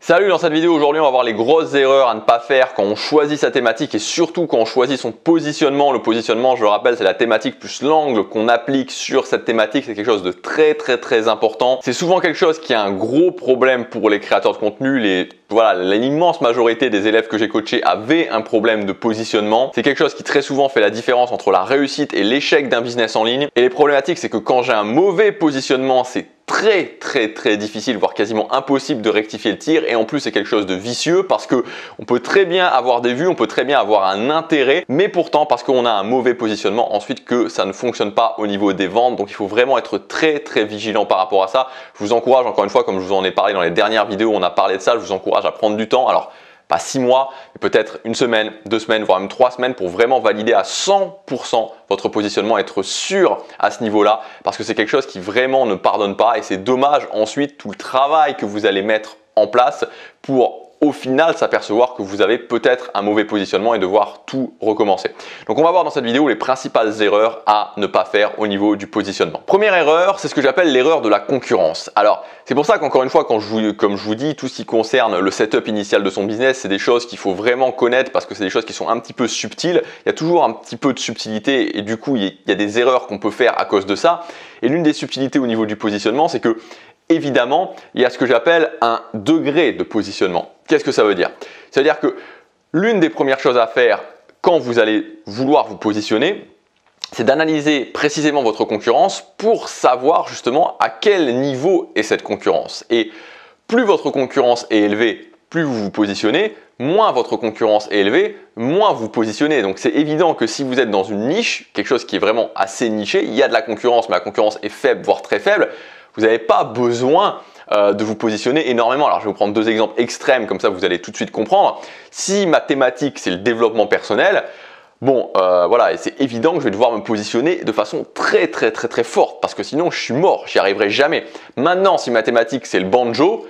Salut, dans cette vidéo aujourd'hui on va voir les grosses erreurs à ne pas faire quand on choisit sa thématique et surtout quand on choisit son positionnement. Le positionnement, je le rappelle, c'est la thématique plus l'angle qu'on applique sur cette thématique. C'est quelque chose de très important. C'est souvent quelque chose qui a un gros problème pour les créateurs de contenu. L'immense majorité des élèves que j'ai coachés avaient un problème de positionnement. C'est quelque chose qui très souvent fait la différence entre la réussite et l'échec d'un business en ligne. Et les problématiques, c'est que quand j'ai un mauvais positionnement, c'est très difficile, voire quasiment impossible de rectifier le tir, et en plus c'est quelque chose de vicieux parce que on peut très bien avoir des vues, on peut très bien avoir un intérêt, mais pourtant parce qu'on a un mauvais positionnement ensuite que ça ne fonctionne pas au niveau des ventes. Donc il faut vraiment être très vigilant par rapport à ça. Je vous encourage encore une fois, comme je vous en ai parlé dans les dernières vidéos, on a parlé de ça, je vous encourage à prendre du temps. Alors pas 6 mois, mais peut-être une semaine, 2 semaines, voire même 3 semaines pour vraiment valider à 100% votre positionnement, être sûr à ce niveau-là, parce que c'est quelque chose qui vraiment ne pardonne pas et c'est dommage ensuite tout le travail que vous allez mettre en place pour au final s'apercevoir que vous avez peut-être un mauvais positionnement et devoir tout recommencer. Donc on va voir dans cette vidéo les principales erreurs à ne pas faire au niveau du positionnement. Première erreur, c'est ce que j'appelle l'erreur de la concurrence. Alors c'est pour ça qu'encore une fois, comme je vous dis, tout ce qui concerne le setup initial de son business, c'est des choses qu'il faut vraiment connaître parce que c'est des choses qui sont un petit peu subtiles. Il y a toujours un petit peu de subtilité et du coup il y a des erreurs qu'on peut faire à cause de ça. Et l'une des subtilités au niveau du positionnement, c'est que évidemment, il y a ce que j'appelle un degré de positionnement. Qu'est-ce que ça veut dire? Ça veut dire que l'une des premières choses à faire quand vous allez vouloir vous positionner, c'est d'analyser précisément votre concurrence pour savoir justement à quel niveau est cette concurrence. Et plus votre concurrence est élevée, plus vous vous positionnez, moins votre concurrence est élevée, moins vous positionnez. Donc c'est évident que si vous êtes dans une niche, quelque chose qui est vraiment assez niché, il y a de la concurrence, mais la concurrence est faible, voire très faible, vous n'avez pas besoin de vous positionner énormément. Alors je vais vous prendre deux exemples extrêmes, comme ça vous allez tout de suite comprendre. Si ma thématique c'est le développement personnel, et c'est évident que je vais devoir me positionner de façon très forte parce que sinon je suis mort, j'y arriverai jamais. Maintenant, si ma thématique c'est le banjo,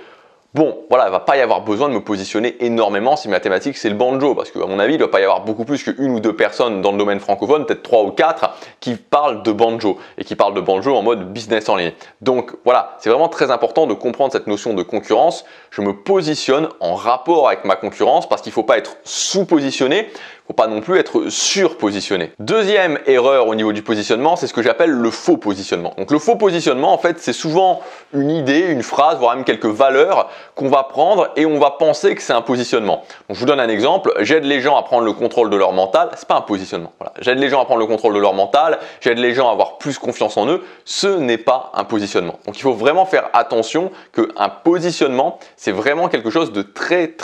il ne va pas y avoir besoin de me positionner énormément si ma thématique c'est le banjo, parce qu'à mon avis, il ne doit pas y avoir beaucoup plus qu'une ou deux personnes dans le domaine francophone, peut-être 3 ou 4, qui parlent de banjo et qui parlent de banjo en mode business en ligne. Donc voilà, c'est vraiment très important de comprendre cette notion de concurrence. Je me positionne en rapport avec ma concurrence parce qu'il ne faut pas être sous-positionné. Il ne faut pas non plus être surpositionné. Deuxième erreur au niveau du positionnement, c'est ce que j'appelle le faux positionnement. Donc le faux positionnement, en fait, c'est souvent une idée, une phrase, voire même quelques valeurs qu'on va prendre et on va penser que c'est un positionnement. Donc je vous donne un exemple, j'aide les gens à prendre le contrôle de leur mental, c'est pas un positionnement. Voilà. J'aide les gens à prendre le contrôle de leur mental, j'aide les gens à avoir plus confiance en eux, ce n'est pas un positionnement. Donc il faut vraiment faire attention qu'un positionnement, c'est vraiment quelque chose de très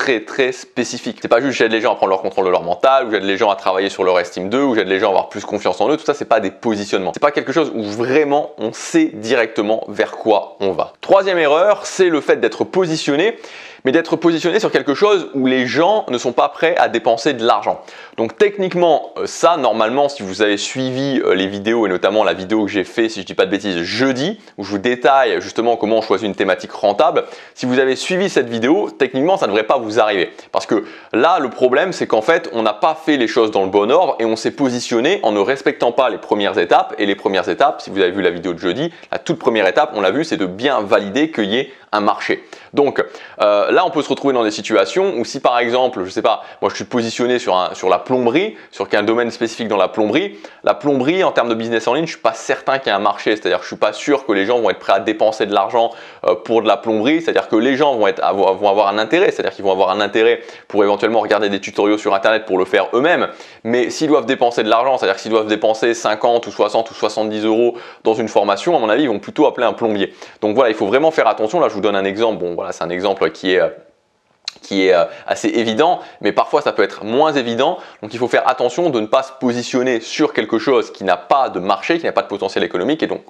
spécifique. C'est pas juste j'aide les gens à prendre leur contrôle de leur mental, ou j'aide les gens à travailler sur leur estime d'eux, ou j'aide les gens à avoir plus confiance en eux, tout ça c'est pas des positionnements. C'est pas quelque chose où vraiment on sait directement vers quoi on va. Troisième erreur, c'est le fait d'être positionné, mais d'être positionné sur quelque chose où les gens ne sont pas prêts à dépenser de l'argent. Donc techniquement, ça normalement, si vous avez suivi les vidéos et notamment la vidéo que j'ai fait, si je dis pas de bêtises, jeudi, où je vous détaille justement comment on choisit une thématique rentable, si vous avez suivi cette vidéo, techniquement ça ne devrait pas vous arriver. Parce que là, le problème c'est qu'en fait, on n'a pas fait les choses dans le bon ordre et on s'est positionné en ne respectant pas les premières étapes. Et les premières étapes, si vous avez vu la vidéo de jeudi, la toute première étape, on l'a vu, c'est de bien valider qu'il y ait un marché. Donc là, on peut se retrouver dans des situations où si par exemple, je sais pas, moi je suis positionné sur la plomberie, sur un domaine spécifique dans la plomberie en termes de business en ligne, je suis pas certain qu'il y ait un marché, c'est-à-dire que je suis pas sûr que les gens vont être prêts à dépenser de l'argent pour de la plomberie, c'est-à-dire que les gens vont avoir un intérêt, c'est-à-dire qu'ils vont avoir un intérêt pour éventuellement regarder des tutoriaux sur internet pour le faire eux-mêmes, mais s'ils doivent dépenser de l'argent, c'est-à-dire que s'ils doivent dépenser 50 ou 60 ou 70 euros dans une formation, à mon avis, ils vont plutôt appeler un plombier. Donc voilà, il faut vraiment faire attention. Là, je vous donne un exemple. Voilà, c'est un exemple qui est assez évident, mais parfois ça peut être moins évident. Donc il faut faire attention de ne pas se positionner sur quelque chose qui n'a pas de marché, qui n'a pas de potentiel économique. Et donc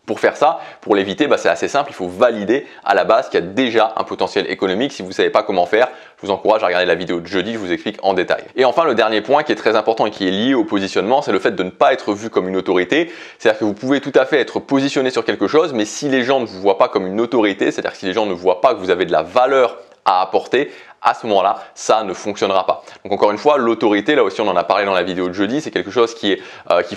pour faire ça, pour l'éviter, c'est assez simple, il faut valider à la base qu'il y a déjà un potentiel économique. Si vous ne savez pas comment faire, je vous encourage à regarder la vidéo de jeudi, je vous explique en détail. Et enfin, le dernier point qui est très important et qui est lié au positionnement, c'est le fait de ne pas être vu comme une autorité. C'est-à-dire que vous pouvez tout à fait être positionné sur quelque chose, mais si les gens ne vous voient pas comme une autorité, c'est-à-dire que si les gens ne voient pas que vous avez de la valeur à apporter, à ce moment-là, ça ne fonctionnera pas. Donc encore une fois, l'autorité, là aussi on en a parlé dans la vidéo de jeudi, c'est quelque chose qu'il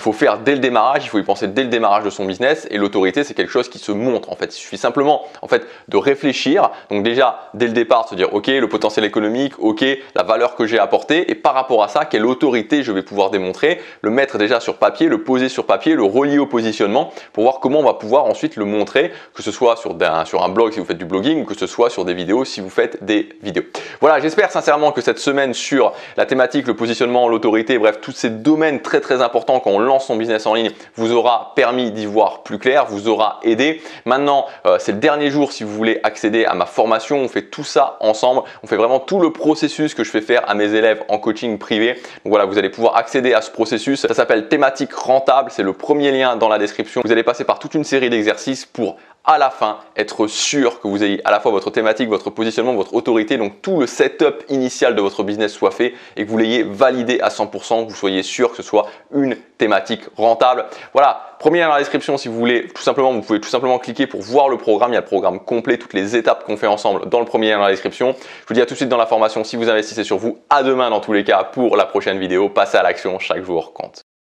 faut faire dès le démarrage, il faut y penser dès le démarrage de son business, et l'autorité c'est quelque chose qui se montre en fait. Il suffit simplement en fait de réfléchir, donc déjà dès le départ se dire ok, le potentiel économique, ok, la valeur que j'ai apportée, et par rapport à ça, quelle autorité je vais pouvoir démontrer, le mettre déjà sur papier, le poser sur papier, le relier au positionnement pour voir comment on va pouvoir ensuite le montrer, que ce soit sur un blog si vous faites du blogging ou que ce soit sur des vidéos si vous faites des vidéos. Voilà, j'espère sincèrement que cette semaine sur la thématique, le positionnement, l'autorité, bref, tous ces domaines très très importants quand on lance son business en ligne vous aura permis d'y voir plus clair, vous aura aidé. Maintenant, c'est le dernier jour si vous voulez accéder à ma formation. On fait tout ça ensemble. On fait vraiment tout le processus que je fais faire à mes élèves en coaching privé. Donc voilà, vous allez pouvoir accéder à ce processus. Ça s'appelle Thématique Rentable. C'est le premier lien dans la description. Vous allez passer par toute une série d'exercices pour à la fin être sûr que vous ayez à la fois votre thématique, votre positionnement, votre autorité, donc tout le setup initial de votre business soit fait et que vous l'ayez validé à 100%, que vous soyez sûr que ce soit une thématique rentable. Voilà, premier lien dans la description si vous voulez, vous pouvez tout simplement cliquer pour voir le programme. Il y a le programme complet, toutes les étapes qu'on fait ensemble dans le premier lien dans la description. Je vous dis à tout de suite dans la formation si vous investissez sur vous. À demain dans tous les cas pour la prochaine vidéo. Passez à l'action, chaque jour compte.